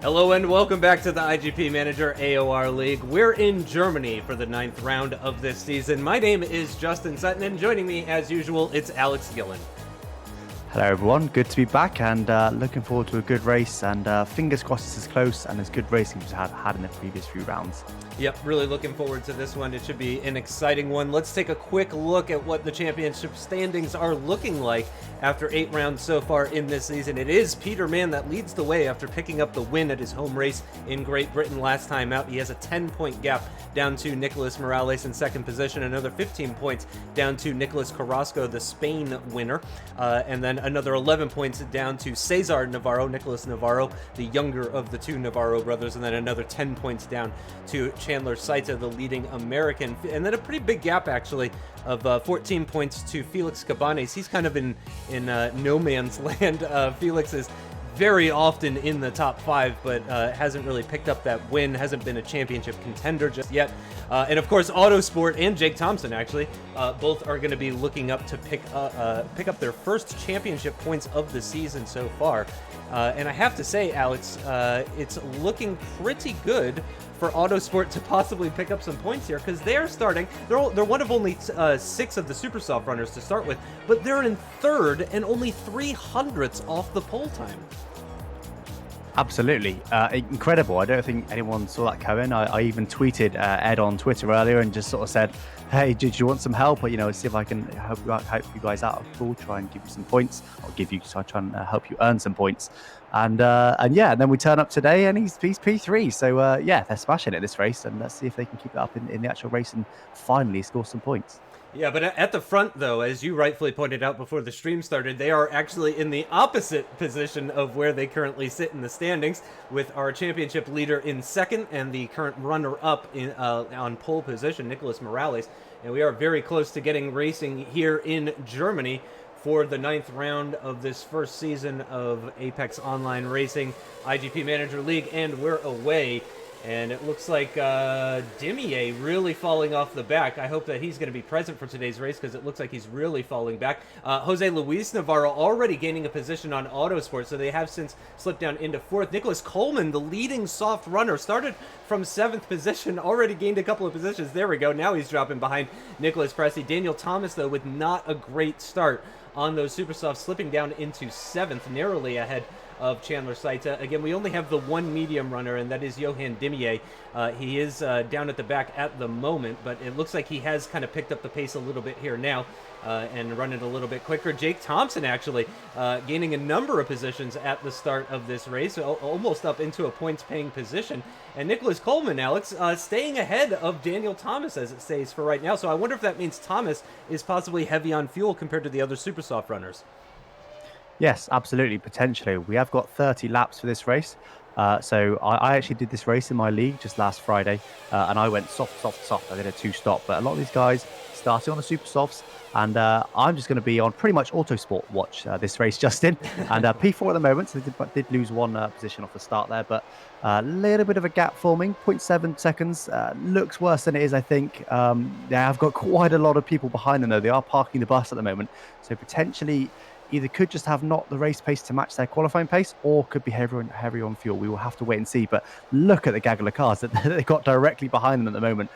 Hello and welcome back to the iGP Manager AOR League. We're in Germany for the 9th round of this season. My name is Justin Sutton, and joining me, as usual, it's Alex Gillon. Hello everyone, good to be back and looking forward to a good race, and fingers crossed it's as close and as good racing as we've had in the previous few rounds. Yep, really looking forward to this one. It should be an exciting one. Let's take a quick look at what the championship standings are looking like after 8 rounds so far in this season. It is Peter Mann that leads the way after picking up the win at his home race in Great Britain last time out. He has a 10-point gap down to Nicolas Morales in second position, another 15 points down to Nicolas Carrasco, the Spain winner, and then another 11 points down to Cesar Navarro, Nicolas Navarro, the younger of the two Navarro brothers, and then another 10 points down to Chandler Saita, the leading American, and then a pretty big gap actually of 14 points to Felix Cabanes. He's kind of in no man's land. Felix is very often in the top 5, but hasn't really picked up that win, hasn't been a championship contender just yet. And of course, Autosport and Jake Thompson actually both are going to be looking up to pick up their first championship points of the season so far. And I have to say, Alex, it's looking pretty good for Autosport to possibly pick up some points here, because they're starting. They're one of only 6 of the Super Soft runners to start with, but they're in 3rd and only 300ths off the pole time. Absolutely. Incredible. I don't think anyone saw that coming. I even tweeted Ed on Twitter earlier and just sort of said, hey, did you want some help? Or, see if I can help you guys out of pool, try and give you some points. I'll try and help you earn some points. And then we turn up today and he's P3. So, they're smashing it this race. And let's see if they can keep it up in the actual race and finally score some points. Yeah, but at the front, though, as you rightfully pointed out before the stream started, they are actually in the opposite position of where they currently sit in the standings, with our championship leader in 2nd and the current runner-up on pole position, Nicolas Morales. And we are very close to getting racing here in Germany for the 9th round of this first season of Apex Online Racing iGP Manager League, and we're away. And it looks like Dimier really falling off the back. I hope that he's going to be present for today's race, because it looks like he's really falling back. Jose Luis Navarro already gaining a position on Autosport, so they have since slipped down into 4th. Nicholas Coleman, the leading soft runner, started from 7th position, already gained a couple of positions. There we go. Now he's dropping behind Nicholas Pressey. Daniel Thomas, though, with not a great start on those Super Softs, slipping down into 7th, narrowly ahead of Chandler Saita. Again, we only have the one medium runner, and that is Johan Dimier. He is down at the back at the moment, but it looks like he has kind of picked up the pace a little bit here now and running a little bit quicker. Jake Thompson actually gaining a number of positions at the start of this race, almost up into a points-paying position. And Nicholas Coleman, Alex, staying ahead of Daniel Thomas as it stays for right now. So I wonder if that means Thomas is possibly heavy on fuel compared to the other Super Soft runners. Yes, absolutely, potentially. We have got 30 laps for this race. So I actually did this race in my league just last Friday, and I went soft. I did a 2-stop. But a lot of these guys starting on the Super Softs, and I'm just going to be on pretty much Autosport watch this race, Justin. And P4 at the moment, so they did lose one position off the start there, but a little bit of a gap forming, 0.7 seconds. Looks worse than it is, I think. I've got quite a lot of people behind them, though. They are parking the bus at the moment, so potentially either could just have not the race pace to match their qualifying pace, or could be heavy on fuel. We will have to wait and see. But look at the gaggle of cars that they've got directly behind them at the moment.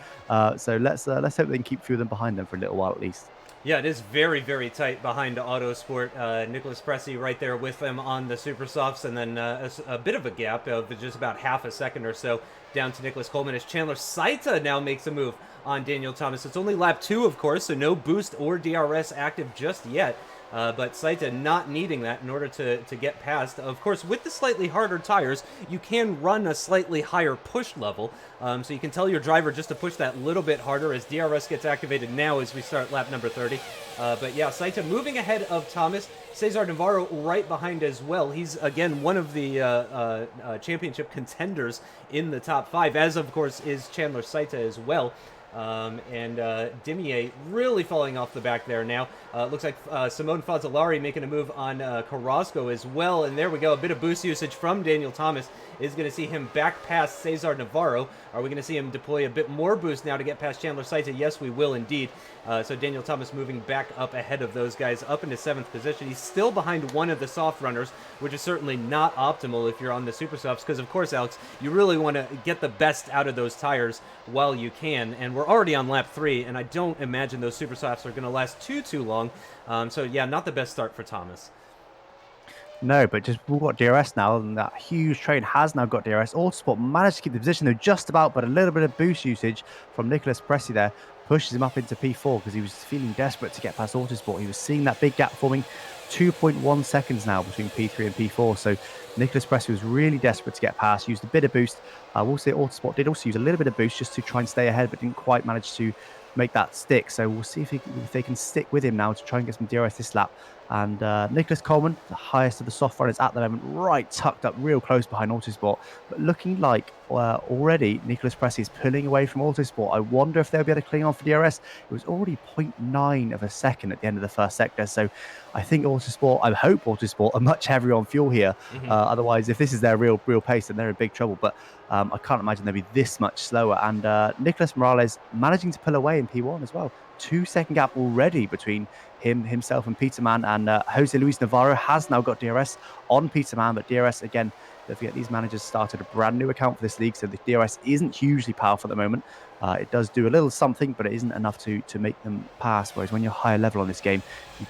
So let's hope they can keep a few of them behind them for a little while at least. Yeah, it is very, very tight behind Autosport. Nicholas Pressey right there with them on the Super Softs, and then a bit of a gap of just about half a second or so down to Nicholas Coleman as Chandler Saita now makes a move on Daniel Thomas. It's only lap 2, of course, so no boost or DRS active just yet. But Saita not needing that in order to get past. Of course, with the slightly harder tires, you can run a slightly higher push level. So you can tell your driver just to push that little bit harder as DRS gets activated now as we start lap number 30. But yeah, Saita moving ahead of Thomas. Cesar Navarro right behind as well. He's, again, one of the championship contenders in the top 5, as, of course, is Chandler Saita as well. And Dimier really falling off the back there now. Looks like Simone Fazzolari making a move on Carrasco as well. And there we go. A bit of boost usage from Daniel Thomas is going to see him back past Cesar Navarro. Are we going to see him deploy a bit more boost now to get past Chandler Saita? Yes, we will indeed. So Daniel Thomas moving back up ahead of those guys up into 7th position. He's still behind one of the soft runners, which is certainly not optimal if you're on the super softs, because of course, Alex, you really want to get the best out of those tires while you can. And we're already on lap 3, and I don't imagine those super softs are going to last too long. So yeah, not the best start for Thomas. No, but just we've got DRS now, and that huge train has now got DRS. Autosport managed to keep the position, though, just about, but a little bit of boost usage from Nicholas Pressy there pushes him up into P4 because he was feeling desperate to get past Autosport. He was seeing that big gap forming, 2.1 seconds now between P3 and P4. So Nicholas Pressy was really desperate to get past, used a bit of boost. We'll say Autosport did also use a little bit of boost just to try and stay ahead, but didn't quite manage to make that stick. So we'll see if they can stick with him now to try and get some DRS this lap. And Nicholas Coleman, the highest of the soft runners at the moment, right tucked up real close behind Autosport. But looking like already Nicholas Pressy is pulling away from Autosport. I wonder if they'll be able to cling on for DRS. It was already 0.9 of a second at the end of the first sector. So I think I hope Autosport are much heavier on fuel here. Otherwise, if this is their real pace, then they're in big trouble. But I can't imagine they'll be this much slower. And Nicholas Morales managing to pull away in P1 as well. 2-second gap already between himself and Peterman, and Jose Luis Navarro has now got DRS on Peterman, but DRS again, don't forget these managers started a brand new account for this league, so the DRS isn't hugely powerful at the moment. It does do a little something, but it isn't enough to make them pass, whereas when you're higher level on this game,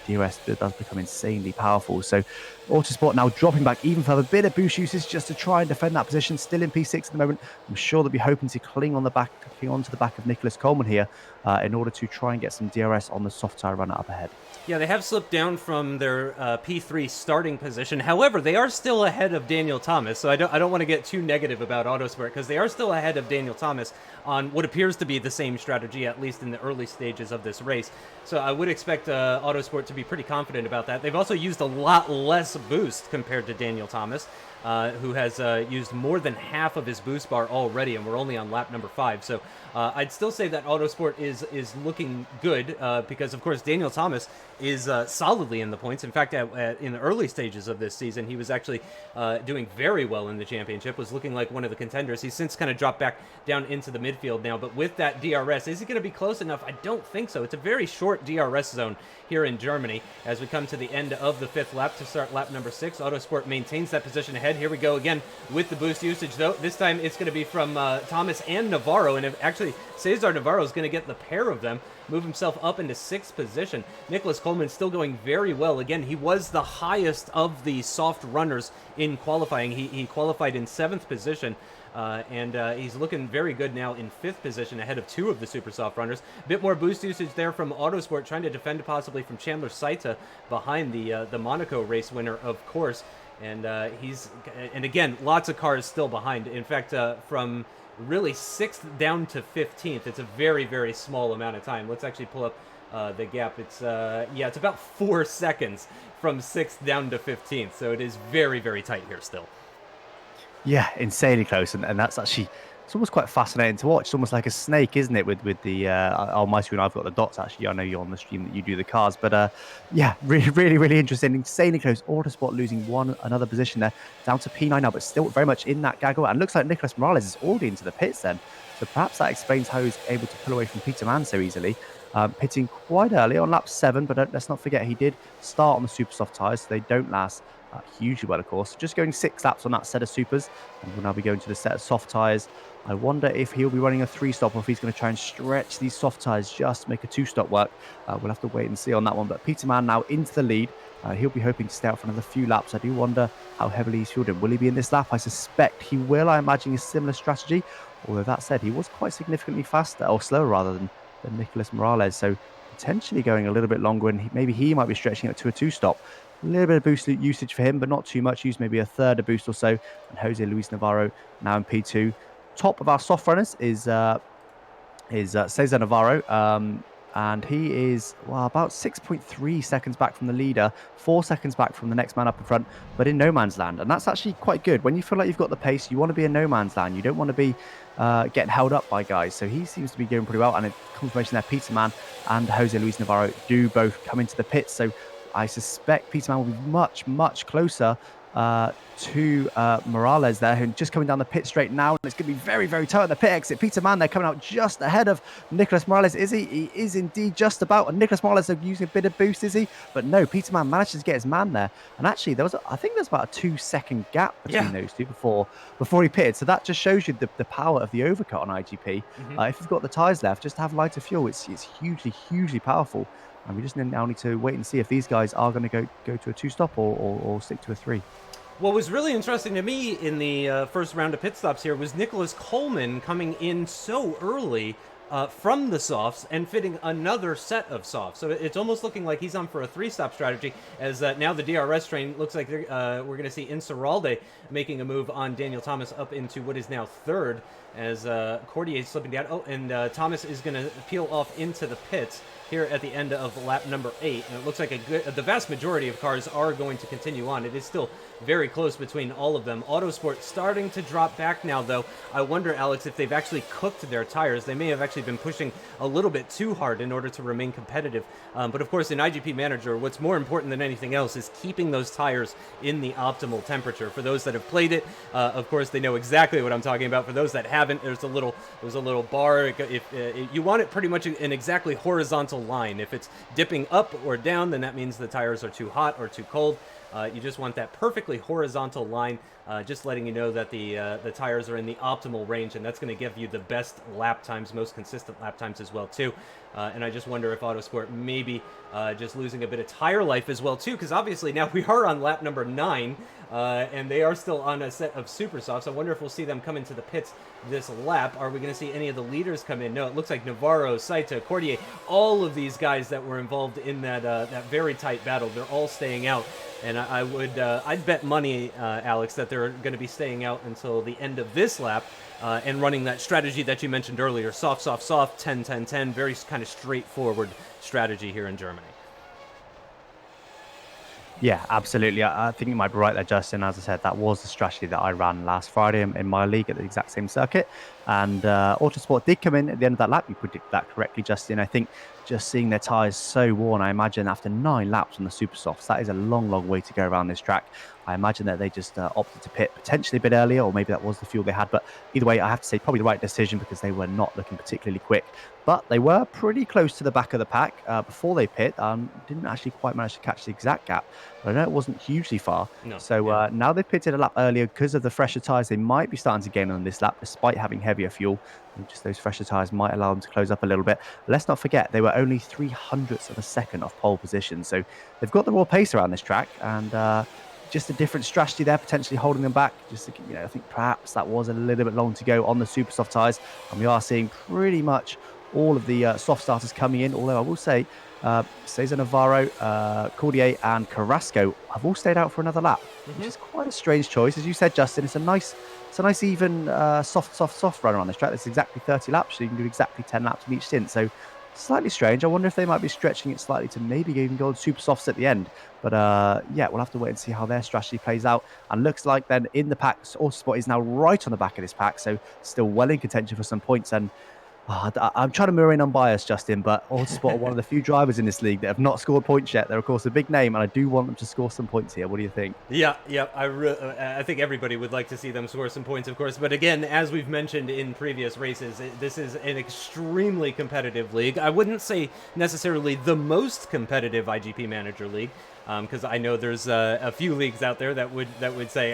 DRS does become insanely powerful. So Autosport now dropping back even further, bit of boost usage just to try and defend that position, still in P6 at the moment. I'm sure they'll be hoping to cling onto the back of Nicholas Coleman here in order to try and get some DRS on the soft tire runner up ahead. Yeah, they have slipped down from their P3 starting position. However, they are still ahead of Daniel Thomas, so I don't want to get too negative about Autosport, because they are still ahead of Daniel Thomas on what appears to be the same strategy, at least in the early stages of this race. So I would expect Autosport to be pretty confident about that. They've also used a lot less boost compared to Daniel Thomas, who has used more than half of his boost bar already, and we're only on lap number 5. So I'd still say that Autosport is looking good, because of course Daniel Thomas is solidly in the points. In fact, in the early stages of this season, he was actually doing very well in the championship, was looking like one of the contenders. He's since kind of dropped back down into the midfield now, but with that DRS, is he going to be close enough? I don't think so. It's a very short DRS zone here in Germany as we come to the end of the 5th lap to start lap number 6. Autosport maintains that position ahead. Here we go again with the boost usage, though. This time it's going to be from Thomas and Navarro, and actually Cesar Navarro is going to get the pair of them, move himself up into 6th position. Nicholas Coleman still going very well. Again, he was the highest of the soft runners in qualifying. He qualified in 7th position. And he's looking very good now in 5th position ahead of 2 of the super soft runners. A bit more boost usage there from Autosport, trying to defend possibly from Chandler Saita behind the Monaco race winner, of course. And and again, lots of cars still behind. In fact, from really 6th down to 15th, it's a very, very small amount of time. Let's actually pull up the gap. It's it's about 4 seconds from 6th down to 15th. So it is very, very tight here still. Yeah, insanely close, and that's actually, it's almost quite fascinating to watch. It's almost like a snake, isn't it? With the on my screen, I've got the dots. Actually, I know you're on the stream that you do the cars, but yeah, really interesting, insanely close. Autosport losing another position there, down to P9 now, but still very much in that gaggle. And looks like Nicholas Morales is already into the pits then, so perhaps that explains how he's able to pull away from Peterman so easily. Pitting quite early on lap 7, but let's not forget he did start on the super soft tyres, so they don't last hugely well, of course. Just going 6 laps on that set of supers, and we'll now be going to the set of soft tyres. I wonder if he'll be running a 3-stop or if he's going to try and stretch these soft tyres just to make a 2-stop work. We'll have to wait and see on that one. But Peterman now into the lead. He'll be hoping to stay out for another few laps. I do wonder how heavily he's fueled in. Will he be in this lap? I suspect he will. I imagine a similar strategy. Although that said, he was quite significantly faster, or slower rather, than Nicholas Morales. So potentially going a little bit longer, and maybe he might be stretching it to a 2-stop. A little bit of boost usage for him, but not too much. Use maybe a third of boost or so. And Jose Luis Navarro now in P2. Top of our soft runners is Cesar Navarro. and he is, well, about 6.3 seconds back from the leader, 4 seconds back from the next man up in front, but in no man's land. And that's actually quite good. When you feel like you've got the pace, you want to be in no man's land. You don't want to be getting held up by guys. So he seems to be doing pretty well. And a confirmation there, Peterman and Jose Luis Navarro do both come into the pits. So I suspect Peterman will be much, much closer to Morales there, who's just coming down the pit straight now, and it's going to be very, very tight at the pit exit. Peterman, they're coming out just ahead of Nicolas Morales. Is he? He is indeed just about. And Nicolas Morales is using a bit of boost, is he? But no, Peterman manages to get his man there. And actually, I think there's about a 2-second gap between those two before he pitted. So that just shows you the power of the overcut on IGP. If you've got the tyres left, just to have lighter fuel, it's hugely, hugely powerful. And we just now need to wait and see if these guys are going to go to a 2-stop or stick to a 3. What was really interesting to me in the first round of pit stops here was Nicholas Coleman coming in so early from the softs and fitting another set of softs. So it's almost looking like he's on for a 3-stop strategy, as now the DRS train looks like we're going to see Insaurralde making a move on Daniel Thomas up into what is now 3rd, as Cordier is slipping down. Oh, and Thomas is going to peel off into the pits here at the end of lap number 8, and it looks like the vast majority of cars are going to continue on. It is still very close between all of them. Autosport starting to drop back now, though. I wonder, Alex, if they've actually cooked their tires. They may have actually been pushing a little bit too hard in order to remain competitive. But of course, in IGP Manager, what's more important than anything else is keeping those tires in the optimal temperature. For those that have played it, of course, they know exactly what I'm talking about. For those that haven't, there's a little bar. If you want it pretty much an exactly horizontal line. If it's dipping up or down, then that means the tires are too hot or too cold. You just want that perfectly horizontal line, just letting you know that the tires are in the optimal range, and that's going to give you the best lap times, most consistent lap times as well too. And I just wonder if Autosport maybe just losing a bit of tire life as well too, because obviously now we are on lap number 9, and they are still on a set of super softs. I wonder if we'll see them come into the pits this lap. Are we going to see any of the leaders come in? No, it looks like Navarro, Saito, Cordier, all of these guys that were involved in that very tight battle, they're all staying out. And I'd bet money, Alex, that they're going to be staying out until the end of this lap and running that strategy that you mentioned earlier. Soft, soft, soft, 10, 10, 10. Very kind of straightforward strategy here in Germany. Yeah, absolutely. I think you might be right there, Justin. As I said, that was the strategy that I ran last Friday in my league at the exact same circuit. And Autosport did come in at the end of that lap. You predicted that correctly, Justin. I think just seeing their tyres so worn, I imagine after 9 laps on the super softs, that is a long, long way to go around this track. I imagine that they just opted to pit potentially a bit earlier, or maybe that was the fuel they had. But either way, I have to say probably the right decision, because they were not looking particularly quick. But they were pretty close to the back of the pack before they pit. Didn't actually quite manage to catch the exact gap, but I know it wasn't hugely far. No. So now they've pitted a lap earlier because of the fresher tyres. They might be starting to gain on this lap despite having heavier fuel. And just those fresher tyres might allow them to close up a little bit. But let's not forget, they were only 0.03 of a second off pole position. So they've got the raw pace around this track, and just a different strategy there, potentially holding them back. I think perhaps that was a little bit long to go on the super soft tyres. And we are seeing pretty much all of the soft starters coming in, although I will say Cesar Navarro, Cordier and Carrasco have all stayed out for another lap, which is quite a strange choice. As you said, Justin, it's a nice even soft run on this track. It's exactly 30 laps, so you can do exactly 10 laps in each stint. So slightly strange. I wonder if they might be stretching it slightly to maybe even go on super softs at the end. But yeah, we'll have to wait and see how their strategy plays out. And looks like then in the pack, Autosport is now right on the back of this pack, so still well in contention for some points. And I'm trying to mirror in unbiased, Justin, but Autosport are one of the few drivers in this league that have not scored points yet. They're, of course, a big name, and I do want them to score some points here. What do you think? Yeah. I think everybody would like to see them score some points, of course. But again, as we've mentioned in previous races, this is an extremely competitive league. I wouldn't say necessarily the most competitive IGP Manager league, because I know there's a few leagues out there that would say,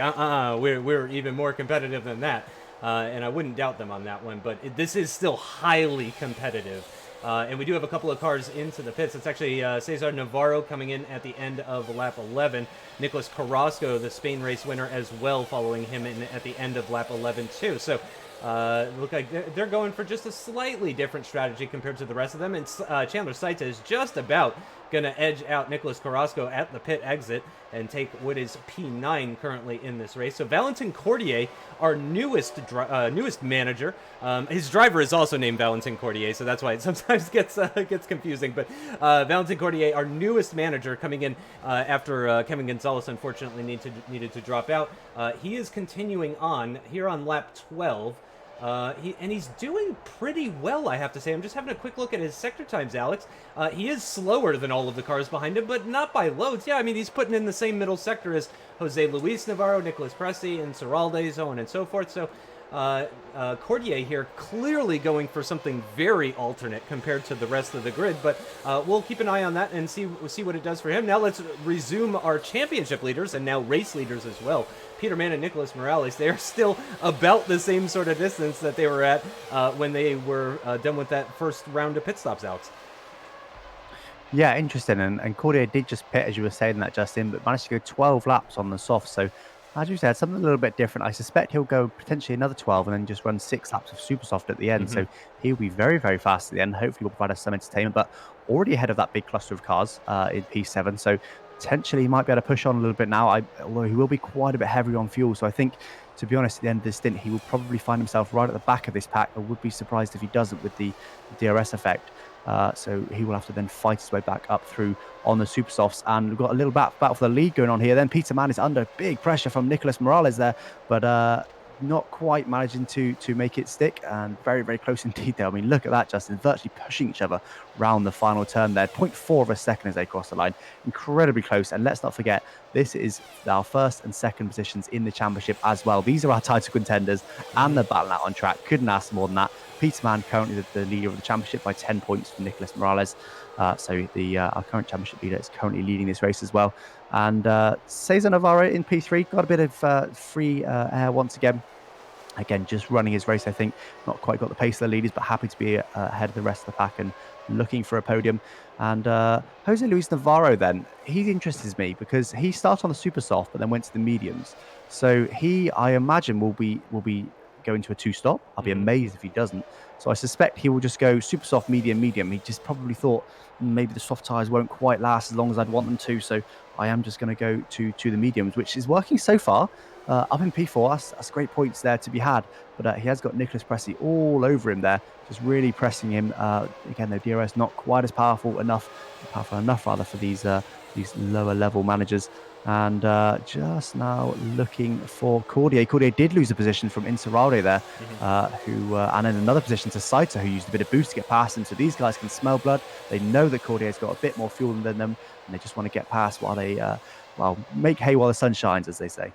we're even more competitive than that. And I wouldn't doubt them on that one, but this is still highly competitive. And we do have a couple of cars into the pits. It's actually Cesar Navarro coming in at the end of lap 11. Nicolas Carrasco, the Spain race winner, as well, following him in at the end of lap 11 too. So Look like they're going for just a slightly different strategy compared to the rest of them. And Chandler Saita is just about going to edge out Nicholas Carrasco at the pit exit and take what is P9 currently in this race. So Valentin Cordier, our newest manager, his driver is also named Valentin Cordier, so that's why it sometimes gets confusing. But Valentin Cordier, our newest manager, coming in after Kevin Gonzalez unfortunately needed to drop out. He is continuing on here on lap 12. He's doing pretty well, I have to say. I'm just having a quick look at his sector times, Alex. He is slower than all of the cars behind him, but not by loads. Yeah, I mean, he's putting in the same middle sector as Jose Luis Navarro, Nicolas Presi, and Serralde, so on and so forth. So Cordier here clearly going for something very alternate compared to the rest of the grid, but we'll keep an eye on that and see what it does for him. Now let's resume our championship leaders and now race leaders as well. Peter Mann and Nicholas Morales, they are still about the same sort of distance that they were at when they were done with that first round of pit stops, Alex. Yeah, interesting. And Cordier did just pit, as you were saying that, Justin, but managed to go 12 laps on the soft. So, as you said, something a little bit different. I suspect he'll go potentially another 12 and then just run 6 laps of super soft at the end. So he'll be very, very fast at the end. Hopefully will provide us some entertainment, but already ahead of that big cluster of cars in P7. So potentially he might be able to push on a little bit now, although he will be quite a bit heavy on fuel. So I think, to be honest, at the end of this stint, he will probably find himself right at the back of this pack. I would be surprised if he doesn't with the DRS effect. So he will have to then fight his way back up through on the super softs. And we've got a little battle for the lead going on here. Then Peter Mann is under big pressure from Nicholas Morales there, but not quite managing to make it stick, and very, very close indeed there. I mean, look at that, Justin, virtually pushing each other round the final turn there. 0.4 of a second as they cross the line. Incredibly close. And let's not forget, this is our first and second positions in the championship as well. These are our title contenders, and they're battling out on track. Couldn't ask more than that. Peter Mann currently the leader of the championship by 10 points from Nicholas Morales. So our current championship leader is currently leading this race as well. And Cesar Navarro in P3 got a bit of free air once again. Again, just running his race, I think. Not quite got the pace of the leaders, but happy to be ahead of the rest of the pack and looking for a podium. And Jose Luis Navarro then, he interests me because he started on the super soft, but then went to the mediums. So he, I imagine, will be going to a 2-stop. I'll be amazed if he doesn't. So I suspect he will just go super soft, medium, medium. He just probably thought maybe the soft tires won't quite last as long as I'd want them to. So I am just going to go to the mediums, which is working so far. Up in P4, that's great points there to be had. But he has got Nicolas Presi all over him there, just really pressing him. Again, the DRS not quite as powerful enough for these lower level managers. And just now looking for Cordier. Cordier did lose a position from Incerralde there, and then another position to Saita, who used a bit of boost to get past him. So these guys can smell blood. They know that Cordier's got a bit more fuel than them, and they just want to get past while they, make hay while the sun shines, as they say.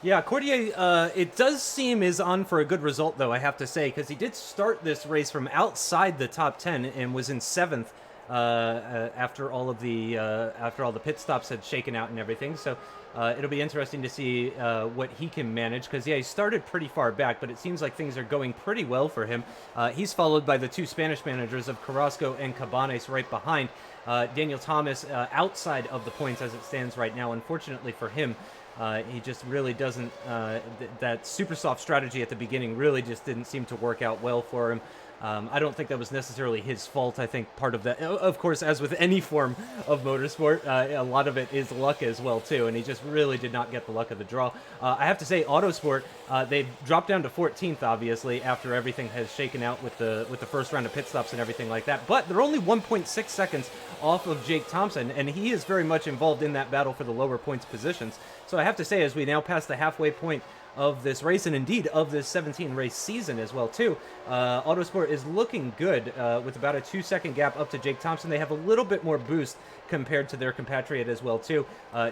Yeah, Cordier, it does seem is on for a good result, though, I have to say, because he did start this race from outside the top 10 and was in 7th after all the pit stops had shaken out and everything. So it'll be interesting to see what he can manage, because he started pretty far back, but it seems like things are going pretty well for him. He's followed by the 2 Spanish managers of Carrasco and Cabanes right behind. Daniel Thomas outside of the points as it stands right now. Unfortunately for him, he just really doesn't, that super soft strategy at the beginning really just didn't seem to work out well for him. I don't think that was necessarily his fault. I think part of that, of course, as with any form of motorsport, a lot of it is luck as well, too. And he just really did not get the luck of the draw. I have to say, Autosport, they dropped down to 14th, obviously, after everything has shaken out with the first round of pit stops and everything like that. But they're only 1.6 seconds off of Jake Thompson, and he is very much involved in that battle for the lower points positions. So I have to say, as we now pass the halfway point of this race, and indeed of this 17 race season as well too, Autosport is looking good with about a 2-second gap up to Jake Thompson. They have a little bit more boost compared to their compatriot as well too.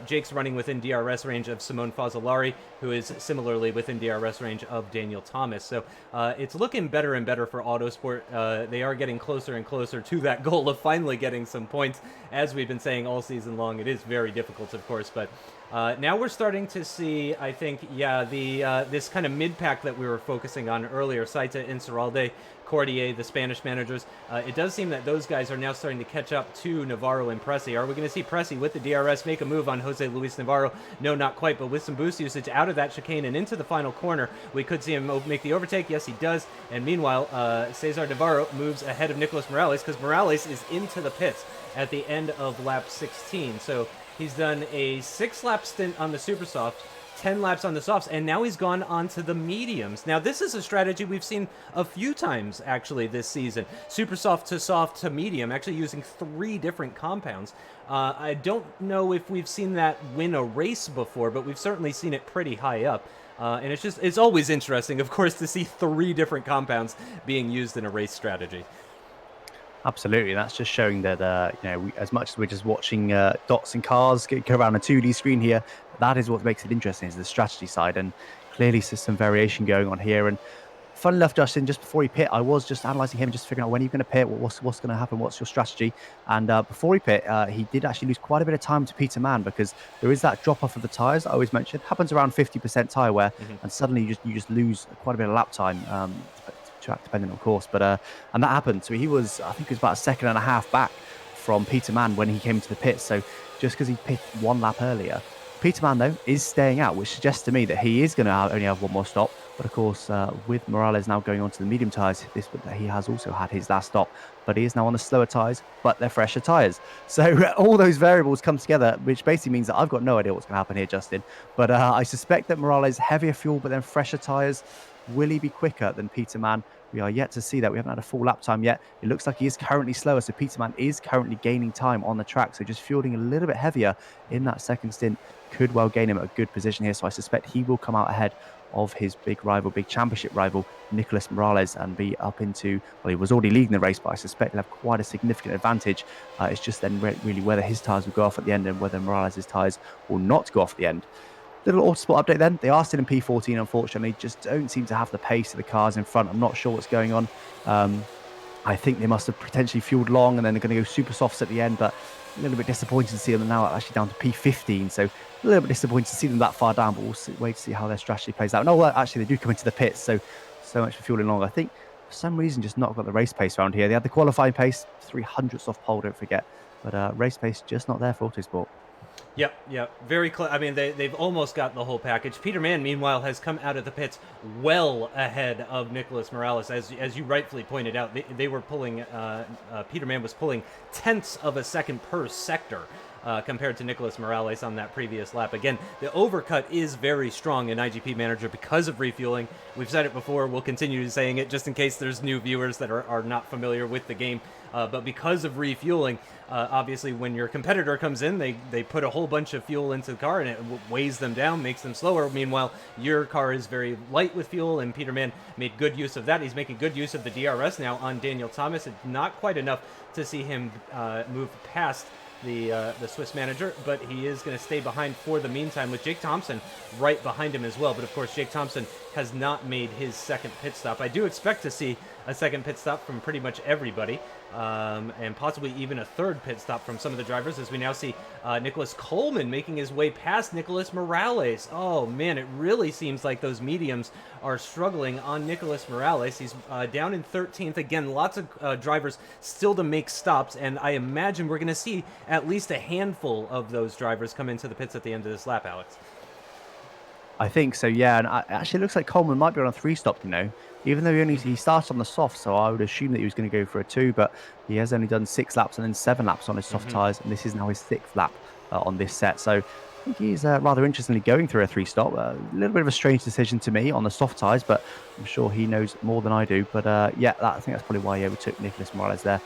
Jake's running within DRS range of Simone Fazzolari, who is similarly within DRS range of Daniel Thomas. So it's looking better and better for Autosport. They are getting closer and closer to that goal of finally getting some points. As we've been saying all season long, it is very difficult, of course, but now we're starting to see, I think, this kind of mid-pack that we were focusing on earlier. Saita, Incerralde, Cordier, the Spanish managers. It does seem that those guys are now starting to catch up to Navarro and Pressy. Are we going to see Pressy with the DRS make a move on Jose Luis Navarro? No, not quite, but with some boost usage out of that chicane and into the final corner, we could see him make the overtake. Yes, he does. And meanwhile, Cesar Navarro moves ahead of Nicolas Morales because Morales is into the pits at the end of lap 16. So he's done a 6-lap stint on the super soft, 10 laps on the softs, and now he's gone on to the mediums. Now, this is a strategy we've seen a few times, actually, this season. Super soft to medium, actually using 3 different compounds. I don't know if we've seen that win a race before, but we've certainly seen it pretty high up. And it's always interesting, of course, to see 3 different compounds being used in a race strategy. Absolutely, that's just showing that as much as we're just watching dots and cars go around a 2D screen here, that is what makes it interesting, is the strategy side, and clearly there's some variation going on here. And fun enough, Justin, just before he pit, I was just analysing him, just figuring out when you're going to pit, what's going to happen, what's your strategy. And before he pit, he did actually lose quite a bit of time to Peter Mann, because there is that drop off of the tyres I always mentioned, happens around 50% tyre wear, and suddenly you just lose quite a bit of lap time. Track dependent, of course, but and that happened. So I think he was about a second and a half back from Peter Mann when he came into the pit. So just because he pitted 1 lap earlier, Peter Mann though is staying out, which suggests to me that he is going to only have 1 more stop. But of course, with Morales now going on to the medium tyres, he has also had his last stop, but he is now on the slower tyres, but they're fresher tyres. So all those variables come together, which basically means that I've got no idea what's going to happen here, Justin. But I suspect that Morales, heavier fuel, but then fresher tyres. Will he be quicker than Peter Mann? We are yet to see that. We haven't had a full lap time yet. It looks like he is currently slower. So Peter Mann is currently gaining time on the track. So just fueling a little bit heavier in that second stint could well gain him a good position here. So I suspect he will come out ahead of his big championship rival, Nicolas Morales, and be up into, well, he was already leading the race, but I suspect he'll have quite a significant advantage. It's just then really whether his tyres will go off at the end and whether Morales' tyres will not go off at the end. Little Autosport update then. They are still in P14, unfortunately. Just don't seem to have the pace of the cars in front. I'm not sure what's going on. I think they must have potentially fueled long and then they're going to go super softs at the end, but a little bit disappointed to see them now actually down to P15. So a little bit disappointed to see them that far down, but we'll wait to see how their strategy plays out. No, actually, they do come into the pits, so much for fueling long. I think for some reason just not got the race pace around here. They had the qualifying pace, 300th off pole, don't forget, but race pace just not there for Autosport. Yep. Very close. I mean, they've almost got the whole package. Peter Mann, meanwhile, has come out of the pits well ahead of Nicolas Morales. As you rightfully pointed out, they were pulling, Peter Mann was pulling tenths of a second per sector compared to Nicolas Morales on that previous lap. Again, the overcut is very strong in iGP Manager because of refueling. We've said it before. We'll continue saying it just in case there's new viewers that are not familiar with the game. But because of refueling, obviously when your competitor comes in, they put a whole bunch of fuel into the car and it weighs them down, makes them slower. Meanwhile, your car is very light with fuel, and Peter Mann made good use of that. He's making good use of the DRS now on Daniel Thomas. It's not quite enough to see him move past the Swiss manager, but he is going to stay behind for the meantime with Jake Thompson right behind him as well. But of course, Jake Thompson has not made his second pit stop. I do expect to see a second pit stop from pretty much everybody, and possibly even a third pit stop from some of the drivers, as we now see Nicholas Coleman making his way past Nicolas Morales. Oh man, it really seems like those mediums are struggling on Nicolas Morales. He's down in 13th. Again, lots of drivers still to make stops, and I imagine we're going to see at least a handful of those drivers come into the pits at the end of this lap, Alex. I think so, yeah. And actually, it looks like Coleman might be on a 3-stop, even though he starts on the soft. So I would assume that he was going to go for a 2, but he has only done 6 laps and then 7 laps on his soft tyres. And this is now his 6th lap on this set. So I think he's rather interestingly going through a 3-stop. A little bit of a strange decision to me on the soft tyres, but I'm sure he knows more than I do. But yeah, I think that's probably why he overtook Nicolas Morales there.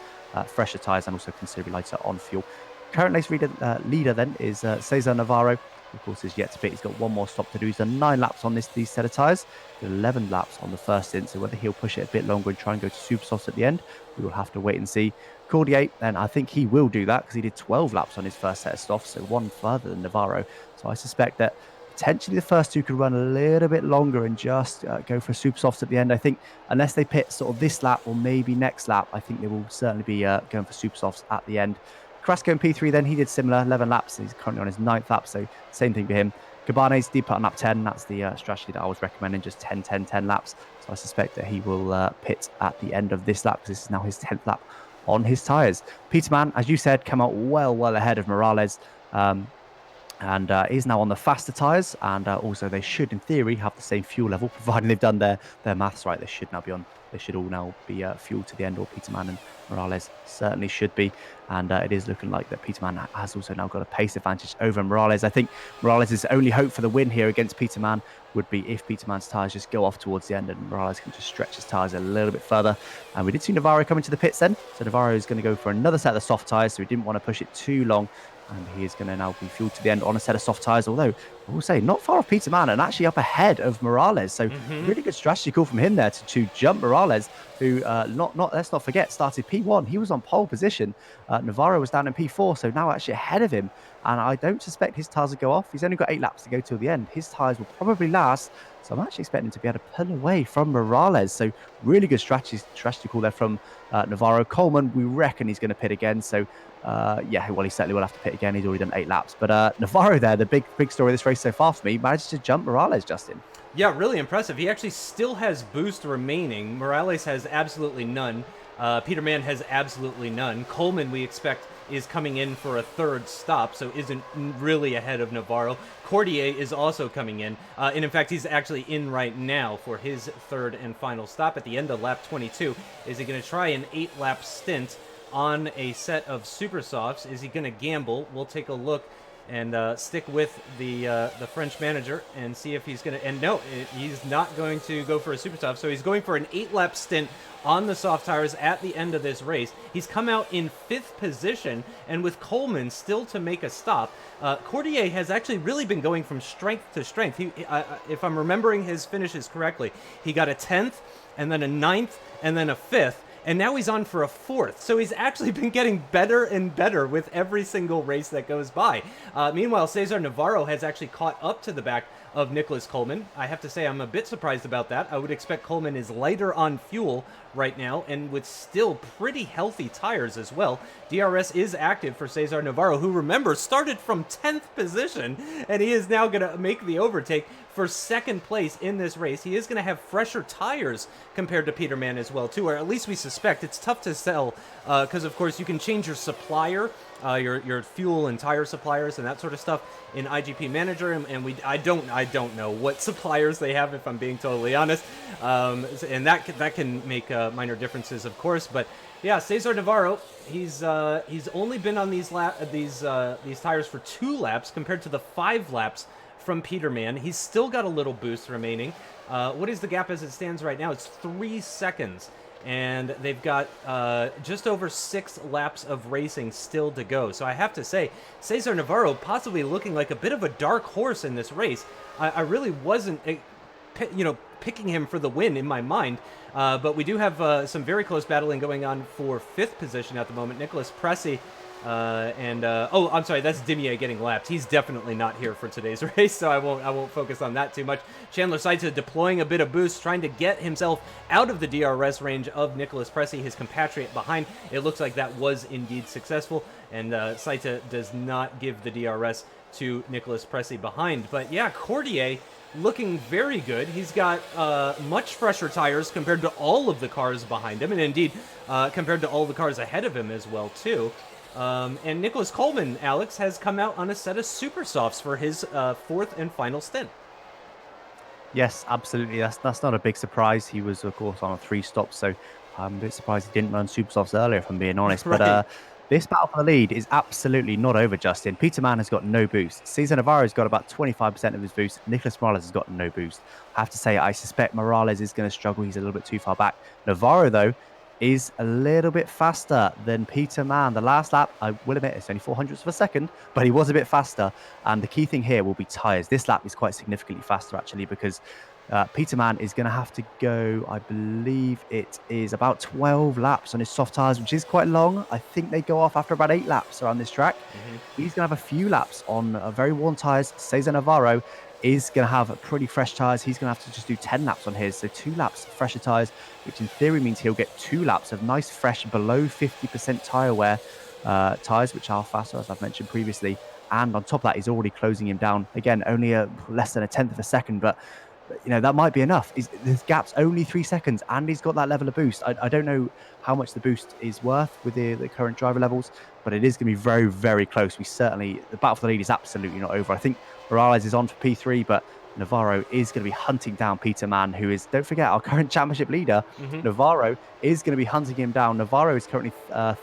Fresher tyres and also considerably lighter on fuel. Current race leader then is Cesar Navarro. Of course, is yet to pit. He's got 1 more stop to do. He's done 9 laps on these set of tyres, 11 laps on the first stint. So whether he'll push it a bit longer and try and go to super softs at the end, we will have to wait and see. Cordier, and I think he will do that because he did 12 laps on his first set of softs, so 1 further than Navarro. So I suspect that potentially the first 2 could run a little bit longer and just go for a super softs at the end. I think unless they pit sort of this lap or maybe next lap, I think they will certainly be going for super softs at the end. Carrasco in P3 then, he did similar, 11 laps. He's currently on his 9th lap, so same thing for him. Cabanes did put on lap 10. That's the strategy that I was recommending, just 10, 10, 10 laps. So I suspect that he will pit at the end of this lap because this is now his 10th lap on his tyres. Peterman, as you said, come out well ahead of Morales. And is now on the faster tyres, and also they should, in theory, have the same fuel level, providing they've done their maths right. They should now be on. They should all now be fueled to the end, or Peterman and Morales certainly should be. And it is looking like that Peterman has also now got a pace advantage over Morales. I think Morales' only hope for the win here against Peterman would be if Peterman's tyres just go off towards the end and Morales can just stretch his tyres a little bit further. And we did see Navarro come into the pits then, so Navarro is going to go for another set of soft tyres, so he didn't want to push it too long. And he is going to now be fueled to the end on a set of soft tyres, although I will say not far off Peterman and actually up ahead of Morales. So really good strategy call from him there to jump Morales, who let's not forget started P1. He was on pole position. Navarro was down in P4, so now actually ahead of him. And I don't suspect his tyres will go off. He's only got 8 laps to go till the end. His tyres will probably last. So I'm actually expecting him to be able to pull away from Morales. So really good strategy call there from Navarro. Coleman, we reckon he's going to pit again. So yeah, well, he certainly will have to pit again. He's already done 8 laps. But Navarro there, the big story of this race so far for me, managed to jump Morales, Justin. Yeah, really impressive. He actually still has boost remaining. Morales has absolutely none. Peterman has absolutely none. Coleman, we expect, is coming in for a 3rd stop, so isn't really ahead of Navarro. Cordier is also coming in, and in fact, he's actually in right now for his 3rd and final stop at the end of lap 22. Is he going to try an 8-lap stint on a set of super softs? Is he going to gamble? We'll take a look and stick with the French manager and see if he's going to... And no, he's not going to go for a super soft, so he's going for an 8-lap stint on the soft tires at the end of this race. He's come out in 5th position, and with Coleman still to make a stop, Cordier has actually really been going from strength to strength. If I'm remembering his finishes correctly, he got a 10th, and then a 9th, and then a 5th, and now he's on for a 4th. So he's actually been getting better and better with every single race that goes by. Meanwhile, Cesar Navarro has actually caught up to the back of Nicholas Coleman. I have to say I'm a bit surprised about that. I would expect Coleman is lighter on fuel right now and with still pretty healthy tires as well. DRS is active for Cesar Navarro, who, remember, started from 10th position, and he is now going to make the overtake for 2nd place in this race. He is going to have fresher tires compared to Peterman as well, too, or at least we suspect. It's tough to sell because, of course, you can change your supplier, your fuel and tire suppliers and that sort of stuff in iGP Manager, and I don't know what suppliers they have, if I'm being totally honest, and that can make minor differences, of course. But yeah, Cesar Navarro, he's only been on these tires for 2 laps compared to the 5 laps from Peterman. He's still got a little boost remaining. What is the gap as it stands right now? It's 3 seconds. And they've got just over 6 laps of racing still to go. So I have to say, Cesar Navarro possibly looking like a bit of a dark horse in this race. I really wasn't, picking him for the win in my mind. But we do have some very close battling going on for 5th position at the moment. Nicholas Pressey I'm sorry, that's Dimier getting lapped. He's definitely not here for today's race, so I won't focus on that too much. Chandler Saita deploying a bit of boost, trying to get himself out of the DRS range of Nicholas Pressey, his compatriot behind. It looks like that was indeed successful, and Saita does not give the DRS to Nicholas Pressey behind. But yeah, Cordier looking very good. He's got much fresher tires compared to all of the cars behind him, and indeed compared to all the cars ahead of him as well, too. And Nicholas Coleman, Alex, has come out on a set of super softs for his 4th and final stint. Yes, absolutely. That's not a big surprise. He was, of course, on 3 stops, so I'm a bit surprised he didn't run super softs earlier, if I'm being honest. Right. But this battle for the lead is absolutely not over, Justin. Peterman has got no boost. Cesar Navarro's got about 25% of his boost. Nicholas Morales has got no boost. I have to say, I suspect Morales is going to struggle. He's a little bit too far back. Navarro, though, is a little bit faster than Peterman. The last lap, I will admit, it's only 400ths of a second, but he was a bit faster. And the key thing here will be tyres. This lap is quite significantly faster, actually, because Peterman is going to have to go, I believe it is about 12 laps on his soft tyres, which is quite long. I think they go off after about 8 laps around this track. He's going to have a few laps on very worn tyres. Cesar Navarro is going to have pretty fresh tyres. He's going to have to just do 10 laps on his. So 2 laps fresher tyres, which in theory means he'll get 2 laps of nice, fresh, below 50% tyre wear tyres, which are faster, as I've mentioned previously. And on top of that, he's already closing him down. Again, only less than a tenth of a second, but that might be enough. This gap's only 3 seconds, and he's got that level of boost. I don't know how much the boost is worth with the current driver levels, but it is going to be very, very close. The battle for the lead is absolutely not over. I think Morales is on for P3, but Navarro is going to be hunting down Peter Mann, who is, don't forget, our current championship leader. Navarro is going to be hunting him down. Navarro is currently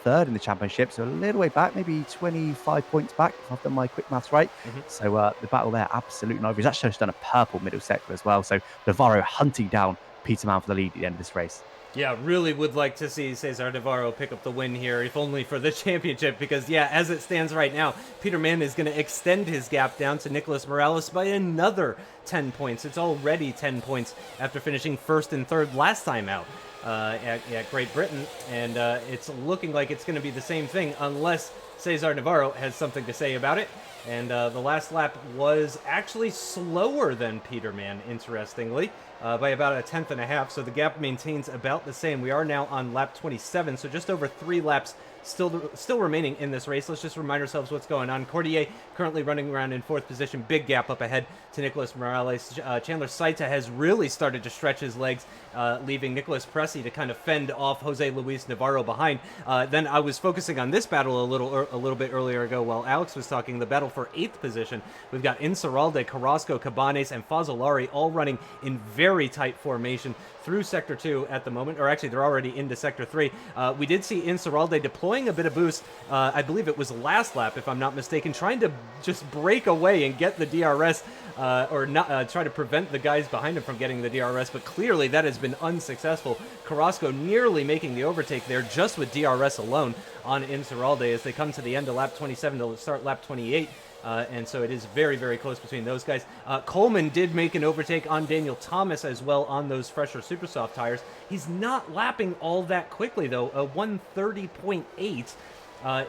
third in the championship, so a little way back, maybe 25 points back, if I've done my quick maths right. So the battle there, absolutely not over. He's actually just done a purple middle sector as well. So Navarro hunting down Peter Mann for the lead at the end of this race. Yeah, really would like to see Cesar Navarro pick up the win here, if only for the championship, because, yeah, as it stands right now, Peter Mann is going to extend his gap down to Nicolas Morales by another 10 points. It's already 10 points after finishing first and third last time out at Great Britain, and it's looking like it's going to be the same thing unless Cesar Navarro has something to say about it. And the last lap was actually slower than Peter Mann, interestingly, by about a tenth and a half. So the gap maintains about the same. We are now on lap 27, so just over 3 laps still remaining in this race. Let's just remind ourselves what's going on. Cordier currently running around in 4th position. Big gap up ahead to Nicolas Morales. Chandler Saita has really started to stretch his legs, leaving Nicolas Pressy to kind of fend off Jose Luis Navarro behind. Then I was focusing on this battle a little bit earlier ago while Alex was talking. The battle for 8th position. We've got Insaurralde, Carrasco, Cabanes, and Fazzolari all running in very tight formation through Sector 2 at the moment, or actually they're already into Sector 3. We did see Insaurralde deploying a bit of boost, I believe it was last lap if I'm not mistaken, trying to just break away and get the DRS, or not try to prevent the guys behind him from getting the DRS, but clearly that has been unsuccessful. Carrasco nearly making the overtake there just with DRS alone on Insaurralde as they come to the end of lap 27 to start lap 28. And so it is very, very close between those guys. Coleman did make an overtake on Daniel Thomas as well on those fresher super soft tires. He's not lapping all that quickly, though. A 130.8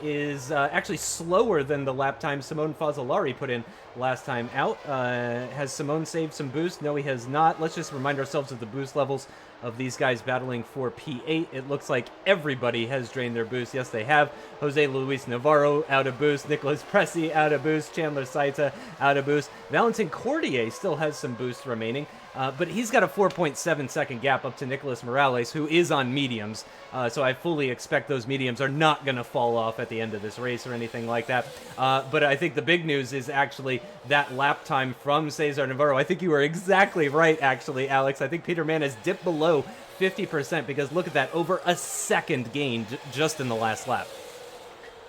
is actually slower than the lap time Simone Fazzolari put in last time out. Has Simone saved some boost? No, he has not. Let's just remind ourselves of the boost levels of these guys battling for P8. It looks like everybody has drained their boost. Yes, they have. Jose Luis Navarro out of boost. Nicolas Pressy out of boost. Chandler Saita out of boost. Valentin Cordier still has some boost remaining, but he's got a 4.7 second gap up to Nicolas Morales, who is on mediums. So I fully expect those mediums are not going to fall off at the end of this race or anything like that. But I think the big news is actually that lap time from Cesar Navarro. I think you were exactly right, actually, Alex. I think Peter Mann has dipped below 50% because look at that, over a second gain just in the last lap.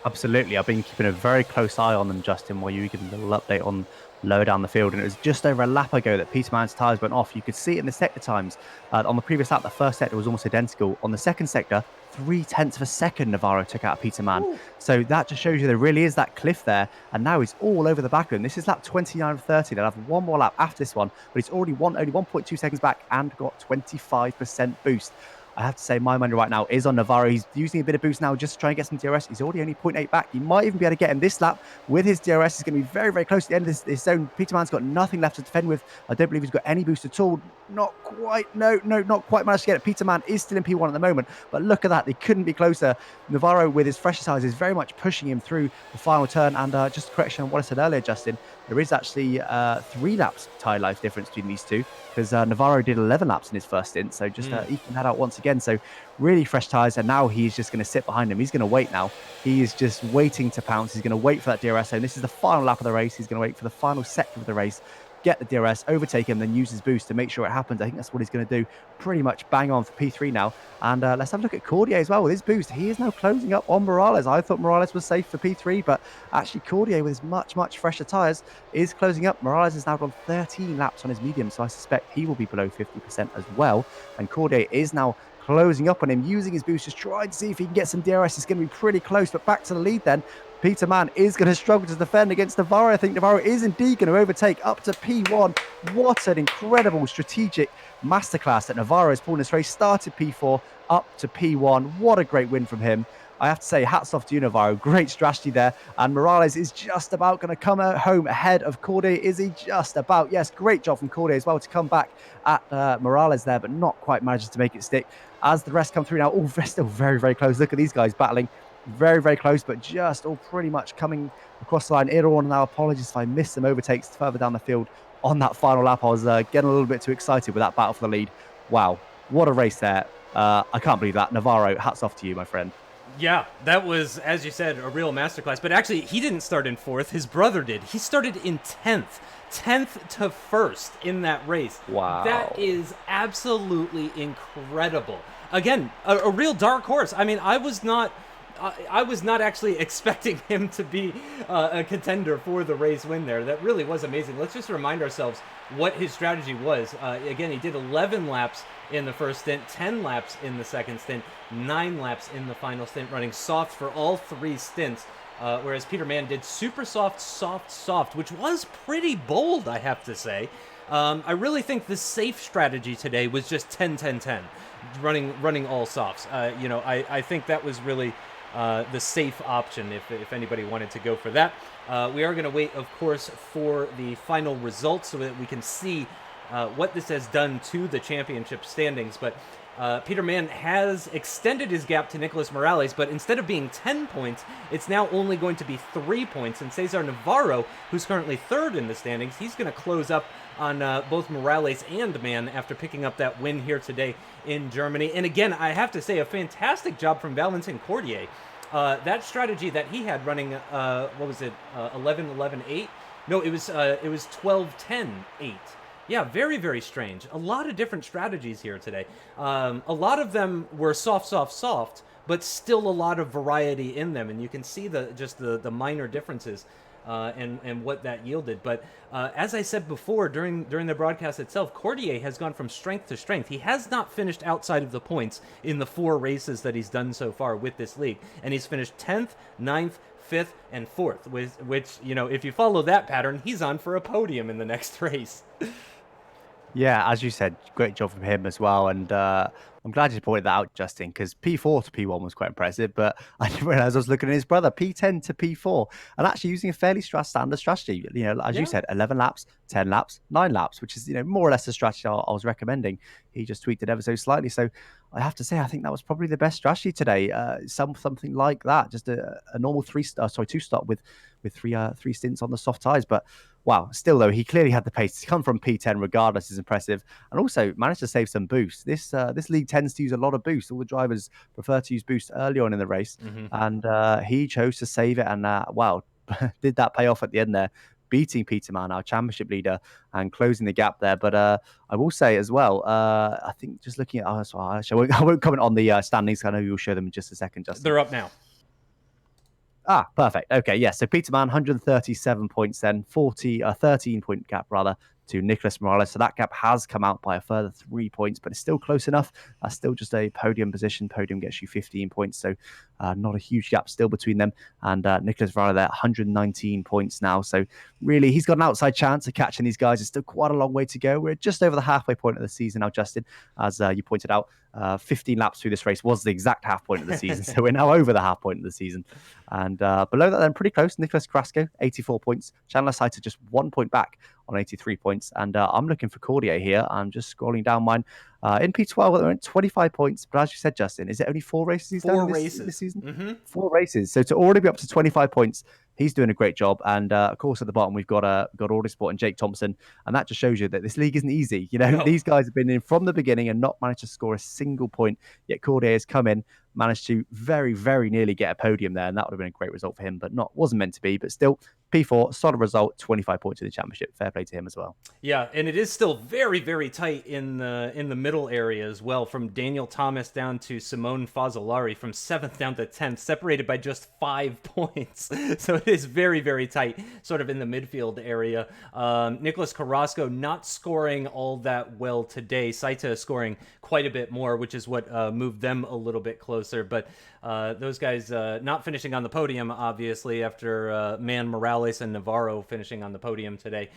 Absolutely. I've been keeping a very close eye on them, Justin, while you were giving a little update on lower down the field. And it was just over a lap ago that Peter Mann's tyres went off. You could see it in the sector times. On the previous lap, the first sector was almost identical. On the second sector, 0.3 of a second Navarro took out Peter Mann. Ooh. So that just shows you there really is that cliff there. And now he's all over the back of him. This is lap 29 of 30. They'll have one more lap after this one, but he's already only 1.2 seconds back and got 25% boost. I have to say my money right now is on Navarro. He's using a bit of boost now just to try and get some DRS. He's already only 0.8 back. He might even be able to get him this lap with his DRS. He's going to be very, very close to the end of this zone. Peter Mann's got nothing left to defend with. I don't believe he's got any boost at all. Not quite. No, not quite managed to get it. Peter Mann is still in P1 at the moment, but look at that. They couldn't be closer. Navarro, with his fresher tires, is very much pushing him through the final turn. And just a correction on what I said earlier, Justin, there is actually 3 laps tyre life difference between these two, because Navarro did 11 laps in his first stint, so just eking that out once again. So really fresh tyres, and now he's just going to sit behind him. He's going to wait now. He is just waiting to pounce. He's going to wait for that DRS zone. This is the final lap of the race. He's going to wait for the final sector of the race, get the DRS, overtake him, then use his boost to make sure it happens. I think that's what he's going to do. Pretty much bang on for P3 now. And let's have a look at Cordier as well with his boost. He is now closing up on Morales. I thought Morales was safe for P3, but actually Cordier with his much fresher tyres is closing up. Morales has now gone 13 laps on his medium, so I suspect he will be below 50% as well. And Cordier is now closing up on him, using his boost, just trying to see if he can get some DRS. It's going to be pretty close, but back to the lead then. Peter Mann is going to struggle to defend against Navarro. I think Navarro is indeed going to overtake up to P1. What an incredible strategic masterclass that Navarro has pulled in this race. Started P4 up to P1. What a great win from him. I have to say, hats off to you, Navarro. Great strategy there. And Morales is just about going to come home ahead of Cordier. Is he just about? Yes, great job from Cordier as well to come back at Morales there, but not quite manages to make it stick. As the rest come through now, all still very, very close. Look at these guys battling. Very, very close, but just all pretty much coming across the line. Iran, now apologies if I missed some overtakes further down the field on that final lap. I was getting a little bit too excited with that battle for the lead. Wow, what a race there. I can't believe that. Navarro, hats off to you, my friend. Yeah, that was, as you said, a real masterclass. But actually, he didn't start in 4th. His brother did. He started in 10th. 10th to 1st in that race. Wow. That is absolutely incredible. Again, a real dark horse. I mean, I was not actually expecting him to be a contender for the race win there. That really was amazing. Let's just remind ourselves what his strategy was. Again, he did 11 laps in the first stint, 10 laps in the second stint, 9 laps in the final stint, running soft for all 3 stints. Whereas Peter Mann did super soft, soft, soft, which was pretty bold, I have to say. I really think the safe strategy today was just 10-10-10, running all softs. I think that was really the safe option if anybody wanted to go for that. We are going to wait, of course, for the final results so that we can see what this has done to the championship standings. But Peter Mann has extended his gap to Nicolas Morales, but instead of being 10 points, it's now only going to be 3 points. And Cesar Navarro, who's currently 3rd in the standings, he's going to close up on both Morales and Mann after picking up that win here today in Germany. And again, I have to say, a fantastic job from Valentin Cordier. That strategy that he had running, 11-11-8? No, it was 12-10-8. Yeah, very, very strange. A lot of different strategies here today. A lot of them were soft, soft, soft, but still a lot of variety in them, and you can see the minor differences and what that yielded. But as I said before during the broadcast itself, Cordier has gone from strength to strength. He has not finished outside of the points in the 4 races that he's done so far with this league, and he's finished 10th, 9th, 5th, and 4th, which, if you follow that pattern, he's on for a podium in the next race. Yeah, as you said, great job from him as well. And I'm glad you pointed that out, Justin, because P4 to P1 was quite impressive. But I didn't realize I was looking at his brother, P10 to P4, and actually using a fairly standard strategy. As you said, 11 laps, 10 laps, 9 laps, which is, more or less the strategy I was recommending. He just tweaked it ever so slightly. So I have to say, I think that was probably the best strategy today. Something like that, just a normal 2-stop with 3 stints on the soft tyres. But wow, still though, he clearly had the pace to come from P10 regardless is impressive, and also managed to save some boost. This league tends to use a lot of boost. All the drivers prefer to use boost early on in the race, and he chose to save it, and wow, did that pay off at the end there, beating Peter Mann, our championship leader, and closing the gap there. But I will say as well, I think just looking at I won't comment on the standings. I know you'll show them in just a second, Justin. They're up now. Perfect. Okay, yes. So Peter Mann, 137 points then, 13-point gap rather to Nicolas Morales. So that gap has come out by a further 3 points, but it's still close enough. That's still just a podium position. Podium gets you 15 points, so not a huge gap still between them. And Nicolas Morales there, 119 points now. So really, he's got an outside chance of catching these guys. It's still quite a long way to go. We're just over the halfway point of the season now, Justin, as you pointed out. 15 laps through this race was the exact half point of the season. So we're now over the half point of the season. And below that then, pretty close, Nicholas Carrasco, 84 points. Chandler Saito just 1 point back on 83 points. And I'm looking for Cordier here. I'm just scrolling down mine. In P12, they're at 25 points. But as you said, Justin, is it only 4 races he's done this season? Mm-hmm. 4 races. So to already be up to 25 points, he's doing a great job. And of course, at the bottom, we've got Autosport and Jake Thompson. And that just shows you that this league isn't easy. These guys have been in from the beginning and not managed to score a single point. Yet Cordier has come in, managed to very, very nearly get a podium there. And that would have been a great result for him, but wasn't meant to be. But still, P4, solid result, 25 points in the championship. Fair play to him as well. Yeah, and it is still very, very tight in the middle area as well, from Daniel Thomas down to Simone Fazzolari, from 7th down to 10th, separated by just 5 points. So it is very, very tight, sort of in the midfield area. Nicholas Carrasco not scoring all that well today. Saita scoring quite a bit more, which is what moved them a little bit closer. But those guys not finishing on the podium, obviously, after Mann, Morales, and Navarro finishing on the podium today.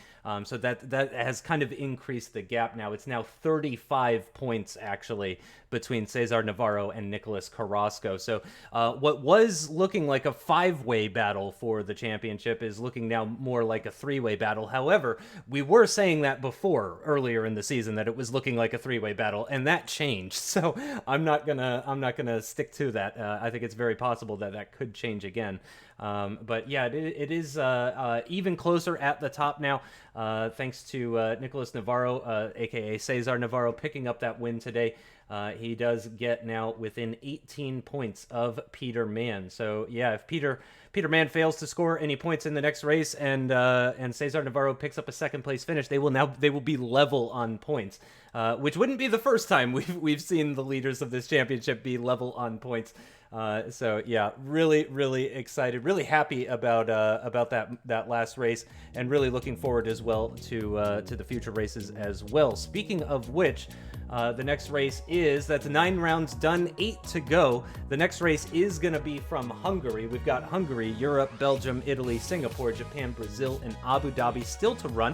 So that has kind of increased the gap now. It's now 35 points, actually, between Cesar Navarro and Nicholas Carrasco. So what was looking like a 5-way battle for the championship is looking now more like a 3-way battle. However, we were saying that before, earlier in the season, that it was looking like a 3-way battle, and that changed. So I'm not gonna stick to that I think it's very possible that that could change again. But yeah, it is even closer at the top now, thanks to Nicholas Navarro, aka Cesar Navarro, picking up that win today. He does get now within 18 points of Peter Mann. So yeah, if Peter Mann fails to score any points in the next race, and Cesar Navarro picks up a second place finish, they will be level on points, which wouldn't be the first time we've seen the leaders of this championship be level on points. So yeah, really excited, really happy about that last race, and really looking forward as well to the future races as well. Speaking of which, the next race that's 9 rounds done, 8 to go. The next race is going to be from Hungary. We've got Hungary, Europe, Belgium, Italy, Singapore, Japan, Brazil, and Abu Dhabi still to run.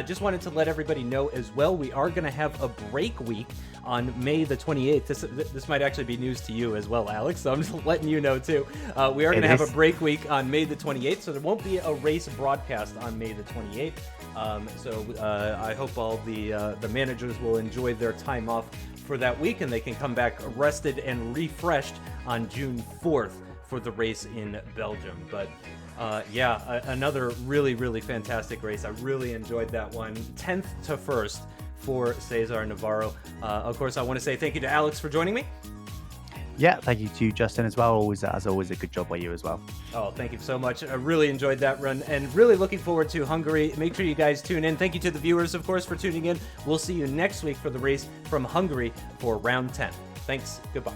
Just wanted to let everybody know as well, we are going to have a break week on May the 28th. This might actually be news to you as well, Alex, so I'm just letting you know too. We are going to have a break week on May the 28th, so there won't be a race broadcast on May the 28th. I hope all the managers will enjoy their time off for that week, and they can come back rested and refreshed on June 4th for the race in Belgium. But another really fantastic race. I really enjoyed that one. 10th to 1st for Cesar Navarro. Of course, I want to say thank you to Alex for joining me. Yeah, thank you to Justin as well. As always, a good job by you as well. Oh, thank you so much. I really enjoyed that run, and really looking forward to Hungary. Make sure you guys tune in. Thank you to the viewers, of course, for tuning in. We'll see you next week for the race from Hungary for round 10. Thanks. Goodbye.